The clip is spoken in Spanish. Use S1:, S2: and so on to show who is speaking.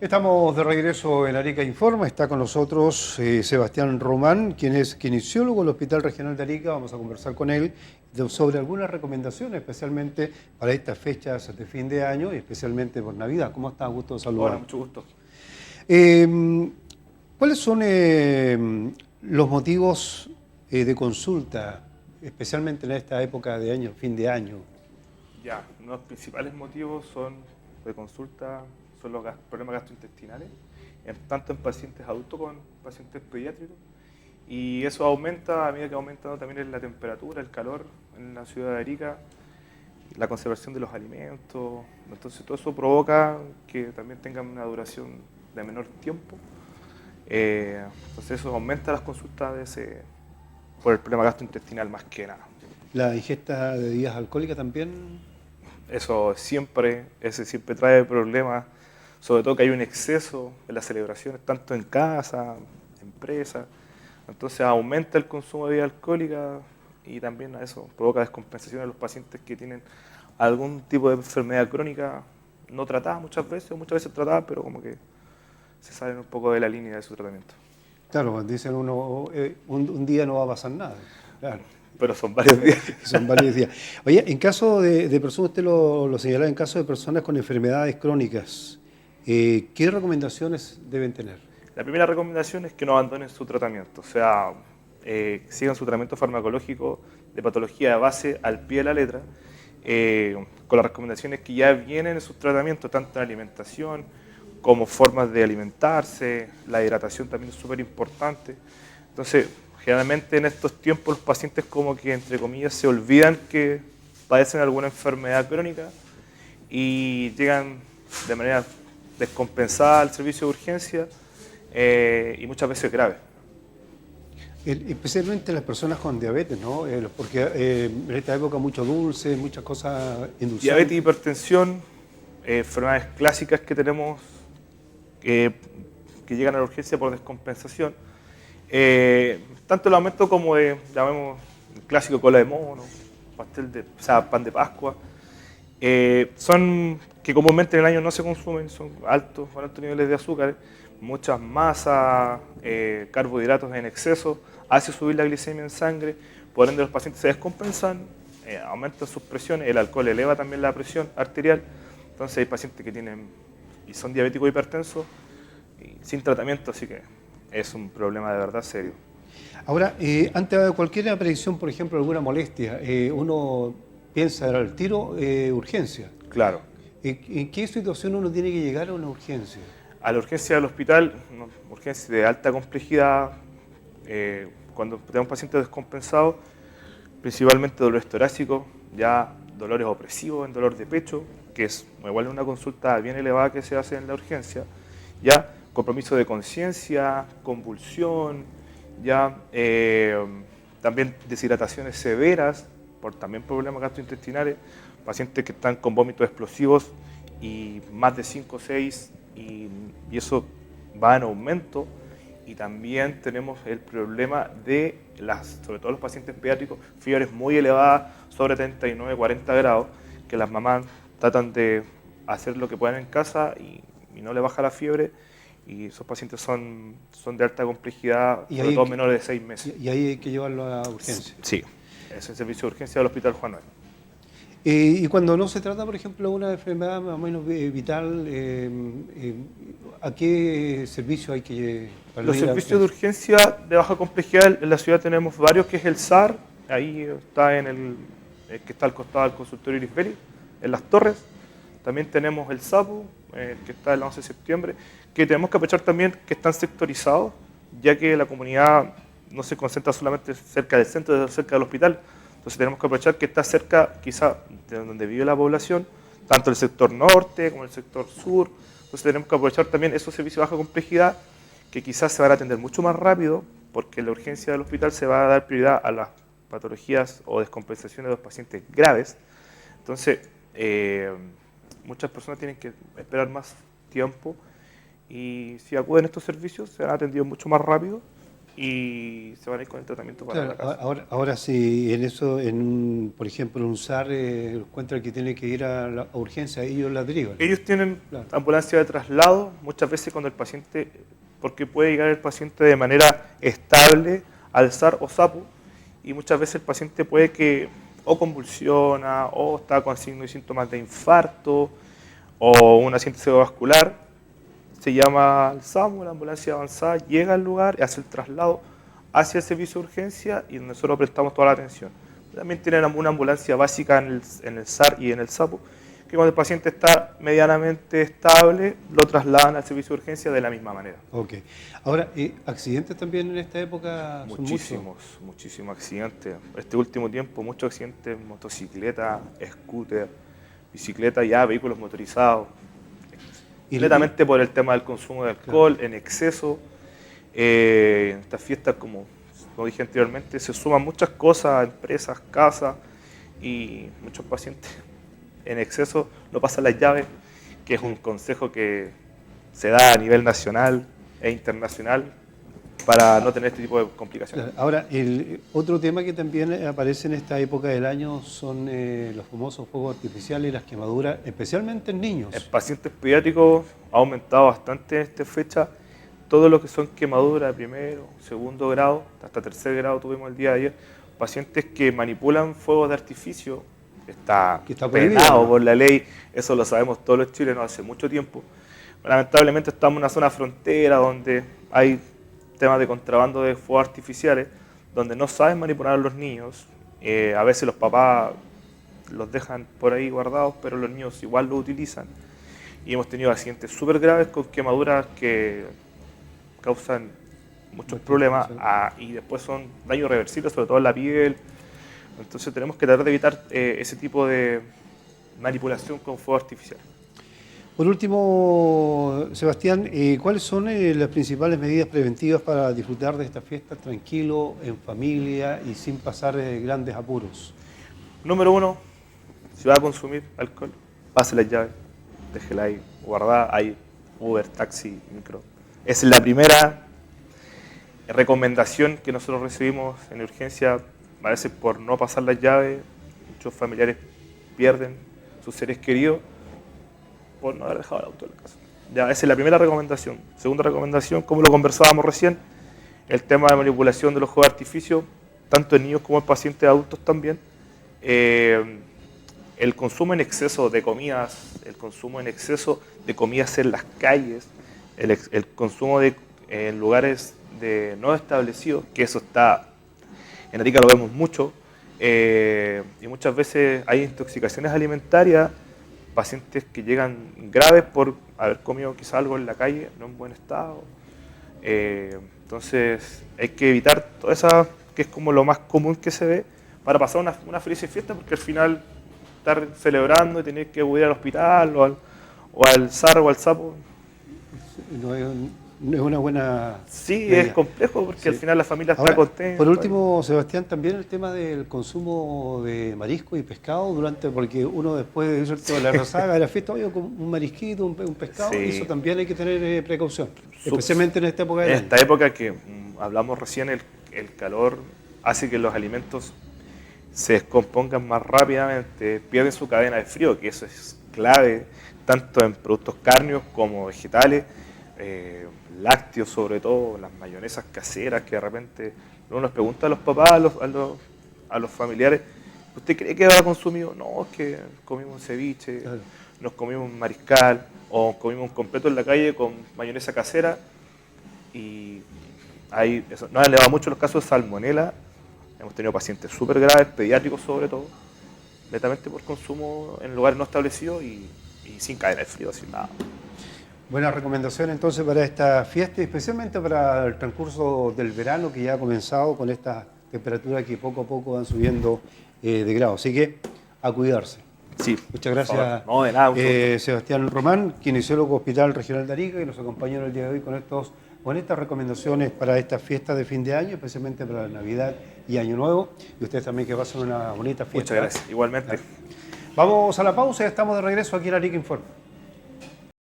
S1: Estamos de regreso en Arica Informa. Está con nosotros Sebastián Román, quien es kinesiólogo del Hospital Regional de Arica. Vamos a conversar con él sobre algunas recomendaciones, especialmente para estas fechas de fin de año y especialmente por Navidad. ¿Cómo está? Gusto de
S2: Hola,
S1: saludar.
S2: mucho gusto.
S1: ¿Cuáles son los motivos de consulta, especialmente en esta época de año, fin de año?
S2: Ya, uno de los principales motivos de consulta son los problemas gastrointestinales, tanto en pacientes adultos como en pacientes pediátricos. Y eso aumenta a medida que aumenta también la temperatura, el calor en la ciudad de Arica, la conservación de los alimentos. Entonces todo eso provoca que también tengan una duración de menor tiempo. Entonces eso aumenta las consultas por el problema gastrointestinal más que nada.
S1: ¿La ingesta de bebidas alcohólicas también?
S2: Ese siempre trae problemas, sobre todo que hay un exceso en las celebraciones, tanto en casa, empresa. Entonces aumenta el consumo de bebida alcohólica y también a eso provoca descompensación en los pacientes que tienen algún tipo de enfermedad crónica no tratada muchas veces tratada, pero como que se salen un poco de la línea de su tratamiento.
S1: Claro, dicen uno, un día no va a pasar nada. Claro.
S2: Pero son varios días.
S1: Son varios días. Oye, en caso de personas, usted lo señalaba, en caso de personas con enfermedades crónicas, ¿qué recomendaciones deben tener?
S2: La primera recomendación es que no abandonen su tratamiento, o sea, sigan su tratamiento farmacológico de patología de base al pie de la letra, con las recomendaciones que ya vienen en sus tratamientos, tanto en alimentación como formas de alimentarse, la hidratación también es súper importante. Entonces, generalmente en estos tiempos los pacientes como que, entre comillas, se olvidan que padecen alguna enfermedad crónica y llegan de manera descompensada al servicio de urgencia y muchas veces grave.
S1: Especialmente las personas con diabetes, ¿no? Porque en esta época mucho dulce, muchas cosas
S2: Diabetes,
S1: endulzantes.
S2: hipertensión, enfermedades clásicas que tenemos que llegan a la urgencia por descompensación. Tanto el aumento como de, llamemos, el clásico cola de mono, pan de Pascua, son que comúnmente en el año no se consumen, son con altos niveles de azúcar, muchas masas, carbohidratos en exceso, hace subir la glicemia en sangre, por ende los pacientes se descompensan, aumentan sus presiones, el alcohol eleva también la presión arterial, entonces hay pacientes que tienen y son diabéticos hipertensos y sin tratamiento, así que es un problema de verdad serio.
S1: Ahora, ante cualquier aparición, por ejemplo, alguna molestia, uno piensa al tiro urgencia.
S2: Claro.
S1: ¿En qué situación uno tiene que llegar a una urgencia?
S2: A la urgencia del hospital, una urgencia de alta complejidad, cuando tenemos pacientes descompensados, principalmente dolores torácicos, ya dolores opresivos en dolor de pecho, que es igual una consulta bien elevada que se hace en la urgencia, ya compromiso de conciencia, convulsión, ya también deshidrataciones severas, por también problemas gastrointestinales, pacientes que están con vómitos explosivos y más de 5 o 6 y eso va en aumento. Y también tenemos el problema de, sobre todo los pacientes pediátricos, fiebres muy elevadas, sobre 39, 40 grados, que las mamás tratan de hacer lo que puedan en casa y no le baja la fiebre. Y esos pacientes son de alta complejidad, sobre todo menores de 6 meses.
S1: Y ahí hay que llevarlo a urgencia.
S2: Sí, es el servicio de urgencia del Hospital Juan Noel.
S1: Y cuando no se trata, por ejemplo, de una enfermedad más o menos vital, ¿a qué servicio hay que
S2: Los servicios de urgencia de baja complejidad en la ciudad tenemos varios, que es el SAR, ahí está que está al costado del consultorio Iris Belli, en Las Torres. También tenemos el SAPU, que está en el 11 de septiembre, que tenemos que aprovechar también que están sectorizados, ya que la comunidad no se concentra solamente cerca del centro, cerca del hospital. Entonces tenemos que aprovechar que está cerca, quizá, de donde vive la población, tanto el sector norte como el sector sur. Entonces tenemos que aprovechar también esos servicios de baja complejidad, que quizás se van a atender mucho más rápido, porque en la urgencia del hospital se va a dar prioridad a las patologías o descompensaciones de los pacientes graves. Entonces, muchas personas tienen que esperar más tiempo y si acuden a estos servicios serán atendidos mucho más rápido y se van a ir con el tratamiento para la
S1: Claro,
S2: casa.
S1: ahora sí, en eso, por ejemplo, en un SAR, encuentra que tiene que ir a urgencia, ellos la derivan.
S2: Ellos tienen
S1: Claro.
S2: ambulancia de traslado, muchas veces cuando el paciente, porque puede llegar el paciente de manera estable al SAR o SAPU, y muchas veces el paciente puede que o convulsiona, o está con signos y síntomas de infarto, o un accidente cerebrovascular, se llama al SAMU, la ambulancia avanzada, llega al lugar, hace el traslado hacia el servicio de urgencia y nosotros prestamos toda la atención. También tienen una ambulancia básica en el SAR y en el SAPU, que cuando el paciente está medianamente estable, lo trasladan al servicio de urgencia de la misma manera.
S1: Ok. Ahora, ¿accidentes también en esta época son muchos?
S2: Muchísimos accidentes. Este último tiempo, muchos accidentes, motocicleta, scooter, bicicleta, ya vehículos motorizados.
S1: Y-
S2: Completamente por el tema del consumo de alcohol en exceso. En estas fiestas, como dije anteriormente, se suman muchas cosas, empresas, casas y muchos pacientes en exceso no pasan las llaves, que es un consejo que se da a nivel nacional e internacional para no tener este tipo de complicaciones.
S1: Claro, ahora, el otro tema que también aparece en esta época del año son los famosos fuegos artificiales y las quemaduras, especialmente en niños.
S2: En pacientes pediátricos ha aumentado bastante en esta fecha todo lo que son quemaduras de primero, segundo grado, hasta tercer grado tuvimos el día de ayer, pacientes que manipulan fuegos de artificio,
S1: Que está
S2: penado
S1: prohibido.
S2: por la ley, eso lo sabemos todos los chilenos hace mucho tiempo. Lamentablemente estamos en una zona frontera donde hay temas de contrabando de fuegos artificiales, donde no saben manipular a los niños, a veces los papás los dejan por ahí guardados, pero los niños igual lo utilizan. Y hemos tenido accidentes súper graves con quemaduras que causan muchos problemas y después son daños reversibles, sobre todo en la piel. Entonces tenemos que tratar de evitar ese tipo de manipulación con fuegos artificiales.
S1: Por último, Sebastián, ¿cuáles son las principales medidas preventivas para disfrutar de esta fiesta tranquilo, en familia y sin pasar grandes apuros?
S2: Número 1, si va a consumir alcohol, pase las llaves, déjela ahí guardada, hay Uber, taxi, micro. Esa es la primera recomendación que nosotros recibimos en urgencia, a veces por no pasar las llaves, muchos familiares pierden sus seres queridos por no haber dejado el auto en la casa. Ya, esa es la primera recomendación. Segunda recomendación, como lo conversábamos recién, el tema de manipulación de los juegos de artificio, tanto en niños como en pacientes adultos también. El consumo en exceso de comidas, el consumo en exceso de comidas en las calles, el consumo en lugares no establecidos, que eso está, en Arica lo vemos mucho, y muchas veces hay intoxicaciones alimentarias, pacientes que llegan graves por haber comido quizá algo en la calle, no en buen estado. Entonces hay que evitar toda esa, que es como lo más común que se ve, para pasar una feliz fiesta, porque al final estar celebrando y tener que acudir al hospital o al SAR o al SAPO.
S1: No es una buena
S2: Sí,
S1: medida.
S2: es complejo porque
S1: Sí.
S2: al final la familia está
S1: Ahora,
S2: contenta.
S1: por último, Sebastián, también el tema del consumo de marisco y pescado porque uno después de la resaga de la fiesta, oye, con un marisquito, un pescado,
S2: Sí.
S1: eso también hay que tener precaución, especialmente en esta época del
S2: En
S1: año.
S2: esta época que hablamos recién, el calor hace que los alimentos se descompongan más rápidamente, pierden su cadena de frío, que eso es clave, tanto en productos cárneos como vegetales, lácteos sobre todo, las mayonesas caseras, que de repente uno nos pregunta a los papás, a los familiares, ¿usted cree que habrá consumido? No, es que comimos un ceviche,
S1: Claro.
S2: nos comimos un mariscal, o comimos un completo en la calle con mayonesa casera, y nos han elevado mucho los casos de salmonela. Hemos tenido pacientes súper graves, pediátricos sobre todo, netamente por consumo en lugares no establecidos y sin cadena de frío, sin nada.
S1: Buena recomendación entonces para esta fiesta y especialmente para el transcurso del verano que ya ha comenzado con estas temperaturas que poco a poco van subiendo de grado. Así que a cuidarse.
S2: Sí,
S1: Muchas gracias,
S2: no, de nada, un gusto.
S1: Sebastián Román, kinesiólogo Hospital Regional de Arica, que nos acompañó en el día de hoy con estas recomendaciones para esta fiesta de fin de año, especialmente para la Navidad y Año Nuevo. Y ustedes también que pasen una bonita fiesta.
S2: Muchas gracias, igualmente.
S1: Vamos a la pausa y estamos de regreso aquí en Arica Informa.